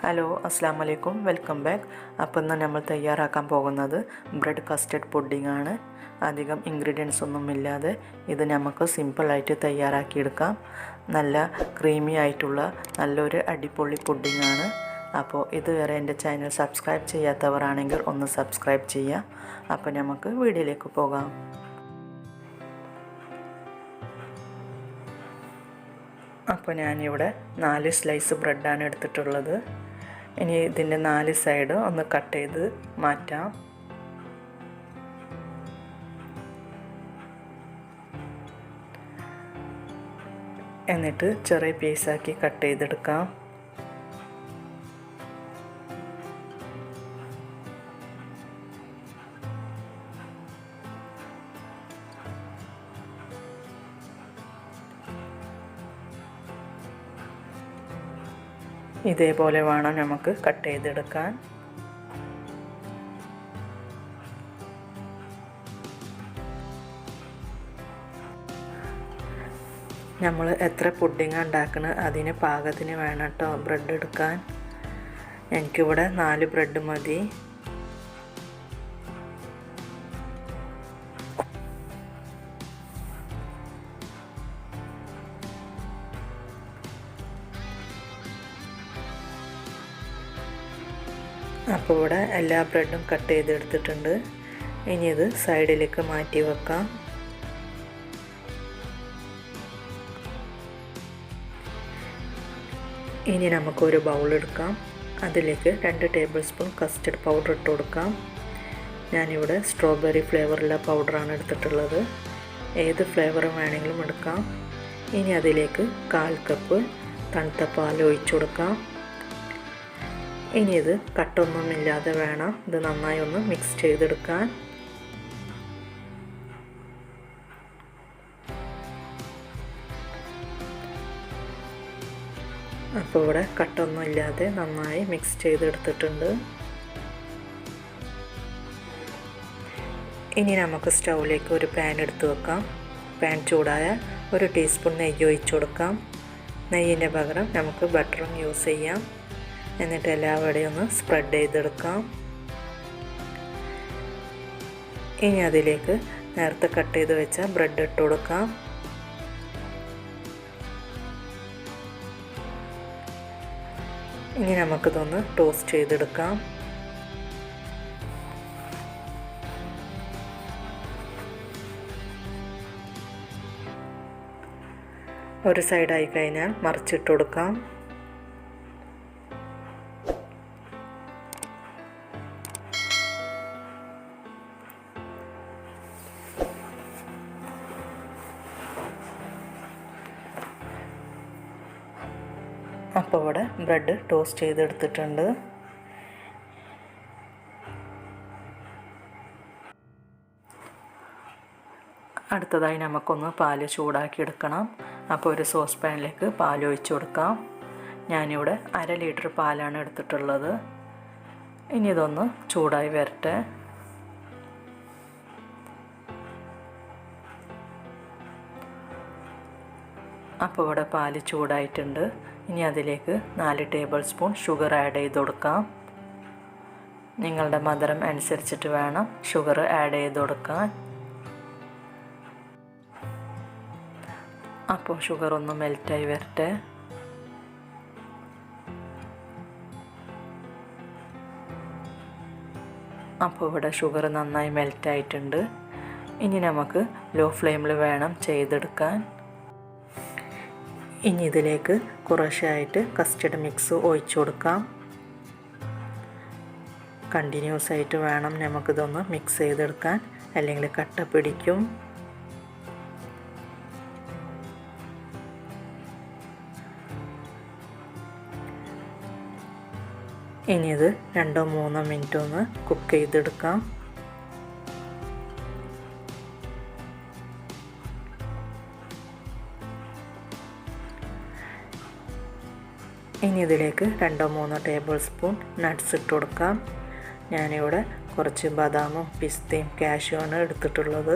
Hello അസ്സാം വലൈക്കും welcome back. അപ്പോൾ ഇന്ന് നമ്മൾ തയ്യാറാക്കാൻ പോകുന്നത് ബ്രെഡ് കസ്റ്റർഡ് പുഡിംഗ് ആണ്. അധികം ഇൻഗ്രീഡിയൻസ് ഒന്നുമില്ലാതെ ഇത് നമുക്ക് സിമ്പിളായിട്ട് തയ്യാറാക്കിയെടുക്കാം. നല്ല ക്രീമി ആയിട്ടുള്ള നല്ലൊരു അടിപൊളി പുഡിംഗ് ആണ്. അപ്പോൾ ഇതുവരെ എൻ്റെ ചാനൽ സബ്സ്ക്രൈബ് ചെയ്യാത്തവരാണെങ്കിൽ ഒന്ന് സബ്സ്ക്രൈബ് ചെയ്യുക. അപ്പോൾ നമുക്ക് വീഡിയോയിലേക്ക് പോകാം. അപ്പോൾ ഞാനിവിടെ 4 സ്ലൈസ് ബ്രെഡാണ് എടുത്തിട്ടുള്ളത്. ഇനി ഇതിൻ്റെ 4 സൈഡ് ഒന്ന് കട്ട് ചെയ്ത് മാറ്റാം. എന്നിട്ട് ചെറിയ പീസാക്കി കട്ട് ചെയ്തെടുക്കാം. ഇതേപോലെ വേണം നമുക്ക് കട്ട് ചെയ്തെടുക്കാൻ. നമ്മൾ എത്ര പുഡിംഗ് ഉണ്ടാക്കുന്നത് അതിന് പാകത്തിന് വേണം കേട്ടോ ബ്രെഡ് എടുക്കാൻ. എനിക്കിവിടെ 4 ബ്രെഡ് മതി. അപ്പോൾ ഇവിടെ എല്ലാ ബ്രെഡും കട്ട് ചെയ്തെടുത്തിട്ടുണ്ട്. ഇനി ഇത് സൈഡിലേക്ക് മാറ്റി വെക്കാം. ഇനി നമുക്കൊരു ബൗൾ എടുക്കാം. അതിലേക്ക് 2 ടേബിൾ സ്പൂൺ കസ്റ്റർഡ് പൗഡർ ഇട്ട് കൊടുക്കാം. ഞാനിവിടെ സ്ട്രോബെറി ഫ്ലേവറുള്ള പൗഡറാണ് എടുത്തിട്ടുള്ളത്. ഏത് ഫ്ലേവറും വേണമെങ്കിലും എടുക്കാം. ഇനി അതിലേക്ക് 1/4 കപ്പ് തണുത്ത പാൽ ഒഴിച്ചു കൊടുക്കാം. ഇനി ഇത് കട്ടൊന്നുമില്ലാതെ വേണം ഇത് നന്നായി ഒന്ന് മിക്സ് ചെയ്തെടുക്കാൻ. അപ്പോൾ ഇവിടെ കട്ടൊന്നുമില്ലാതെ നന്നായി മിക്സ് ചെയ്തെടുത്തിട്ടുണ്ട്. ഇനി നമുക്ക് സ്റ്റൗവിലേക്ക് ഒരു പാൻ എടുത്ത് വെക്കാം. പാൻ ചൂടായ 1 ടീസ്പൂൺ നെയ്യ് ഒഴിച്ചു കൊടുക്കാം. നെയ്യിൻ്റെ പകരം നമുക്ക് ബട്ടറും യൂസ് ചെയ്യാം. എന്നിട്ട് എല്ലാവരുടെയും ഒന്ന് സ്പ്രെഡ് ചെയ്തെടുക്കാം. ഇനി അതിലേക്ക് നേരത്തെ കട്ട് ചെയ്ത് വെച്ച ബ്രെഡ് ഇട്ട് കൊടുക്കാം. ഇനി നമുക്കിതൊന്ന് ടോസ്റ്റ് ചെയ്തെടുക്കാം. ഒരു സൈഡായി കഴിഞ്ഞാൽ മറിച്ചിട്ട് കൊടുക്കാം. അപ്പോൾ ഇവിടെ ബ്രെഡ് ടോസ്റ്റ് ചെയ്തെടുത്തിട്ടുണ്ട്. അടുത്തതായി നമുക്കൊന്ന് പാല് ചൂടാക്കി എടുക്കണം. അപ്പോൾ ഒരു സോസ് പാനിലേക്ക് പാൽ ഒഴിച്ചു കൊടുക്കാം. ഞാനിവിടെ 1/2 ലിറ്റർ പാലാണ് എടുത്തിട്ടുള്ളത്. ഇനി ഇതൊന്ന് ചൂടായി വരട്ടെ. അപ്പോൾ ഇവിടെ പാല് ചൂടായിട്ടുണ്ട്. ഇനി അതിലേക്ക് 4 ടേബിൾ സ്പൂൺ ഷുഗർ ആഡ് ചെയ്ത് കൊടുക്കാം. നിങ്ങളുടെ മധുരം അനുസരിച്ചിട്ട് വേണം ഷുഗർ ആഡ് ചെയ്ത് കൊടുക്കാൻ. അപ്പോൾ ഷുഗർ ഒന്ന് മെൽറ്റായി വരട്ടെ. അപ്പോൾ ഇവിടെ ഷുഗർ നന്നായി മെൽറ്റായിട്ടുണ്ട്. ഇനി നമുക്ക് ലോ ഫ്ലെയിമിൽ വേണം ചെയ്തെടുക്കാൻ. ഇനി ഇതിലേക്ക് കുറേശ്ശായിട്ട് കസ്റ്റർഡ് മിക്സ് ഒഴിച്ചു കൊടുക്കാം. കണ്ടിന്യൂസ് ആയിട്ട് വേണം നമുക്കിതൊന്ന് മിക്സ് ചെയ്തെടുക്കാൻ, അല്ലെങ്കിൽ കട്ട പിടിക്കും. ഇനി ഇത് 2-3 മിനിറ്റ് ഒന്ന് കുക്ക് ചെയ്തെടുക്കാം. ഇനി ഇതിലേക്ക് 2-3 ടേബിൾ സ്പൂൺ നട്ട്സ് ഇട്ട് കൊടുക്കാം. ഞാനിവിടെ കുറച്ച് ബദാമും പിസ്തയും കാഷ്യൂമാണ് എടുത്തിട്ടുള്ളത്.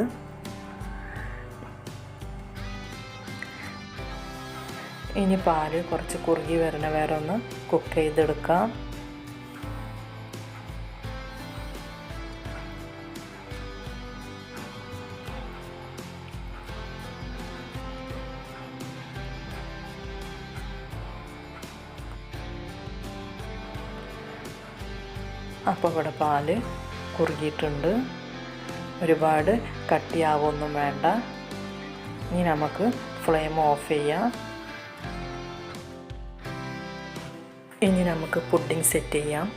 ഇനി പാല് കുറച്ച് കുറുകി വരണ വരെ ഒന്ന് കുക്ക് ചെയ്തെടുക്കാം. അപ്പോൾ ഇവിടെ പാല് കുറുകിയിട്ടുണ്ട്. ഒരുപാട് കട്ടിയാവൊന്നും വേണ്ട. ഇനി നമുക്ക് ഫ്ലെയിം ഓഫ് ചെയ്യാം. ഇനി നമുക്ക് പുഡിംഗ് സെറ്റ് ചെയ്യാം.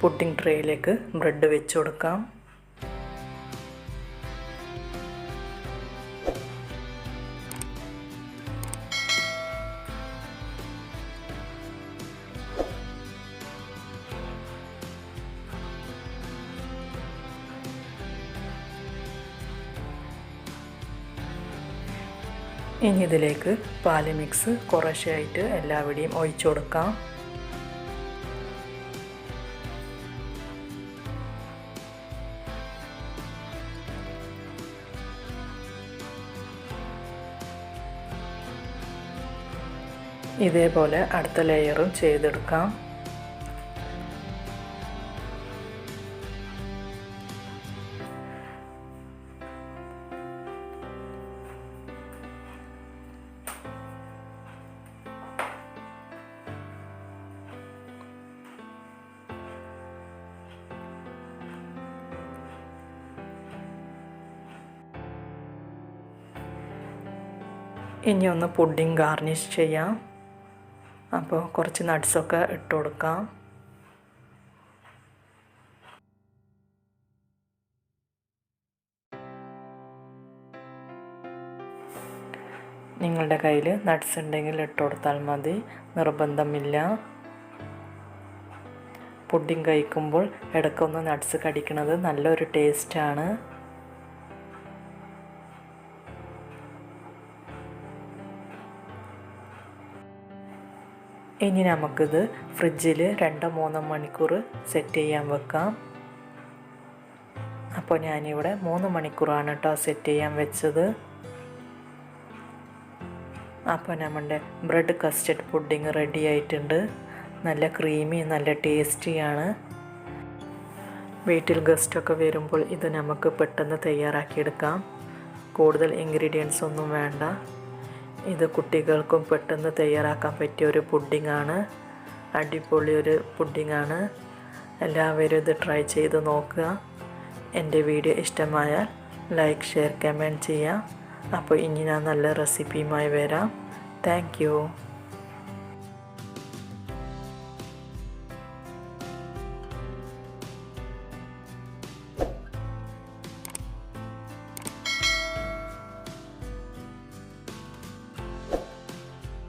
പുഡിംഗ് ട്രേയിലേക്ക് ബ്രെഡ് വെച്ച് കൊടുക്കാം. ഇനി ഇതിലേക്ക് പാല് മിക്സ് കുറേശ്ശെയായിട്ട് എല്ലാവിടെയും ഒഴിച്ചു കൊടുക്കാം. ഇതേപോലെ അടുത്ത ലെയറും ചെയ്തെടുക്കാം. ഇനി ഒന്ന് പുഡിംഗ് ഗാർണിഷ് ചെയ്യാം. അപ്പോൾ കുറച്ച് നട്ട്സൊക്കെ ഇട്ട് കൊടുക്കാം. നിങ്ങളുടെ കയ്യിൽ നട്ട്സ് ഉണ്ടെങ്കിൽ ഇട്ട് കൊടുത്താൽ മതി, നിർബന്ധമില്ല. പുഡിംഗ് കഴിക്കുമ്പോൾ ഇടയ്ക്കൊന്ന് നട്ട്സ് കടിക്കുന്നത് നല്ലൊരു ടേസ്റ്റാണ്. ഇനി നമുക്കിത് ഫ്രിഡ്ജിൽ 2-3 മണിക്കൂർ സെറ്റ് ചെയ്യാൻ വെക്കാം. അപ്പോൾ ഞാനിവിടെ 3 മണിക്കൂറാണ് കേട്ടോ സെറ്റ് ചെയ്യാൻ വെച്ചത്. അപ്പോൾ നമ്മുടെ ബ്രെഡ് കസ്റ്റർഡ് പുഡിംഗ് റെഡി ആയിട്ടുണ്ട്. നല്ല ക്രീമി, നല്ല ടേസ്റ്റിയാണ്. വീട്ടിൽ ഗസ്റ്റൊക്കെ വരുമ്പോൾ ഇത് നമുക്ക് പെട്ടെന്ന് തയ്യാറാക്കിയെടുക്കാം. കൂടുതൽ ഇൻഗ്രീഡിയൻസ് ഒന്നും വേണ്ട. ഇത് കുട്ടികൾക്കും പെട്ടെന്ന് തയ്യാറാക്കാൻ പറ്റിയ ഒരു പുഡിംഗാണ്. അടിപൊളി ഒരു പുഡിംഗാണ്. എല്ലാവരും ഇത് ട്രൈ ചെയ്ത് നോക്കുക. എൻ്റെ വീഡിയോ ഇഷ്ടമായാൽ ലൈക്ക്, ഷെയർ, കമൻറ്റ് ചെയ്യാം. അപ്പോൾ ഇനി ഞാൻ നല്ല റെസിപ്പിയുമായി വരാം. Thank you.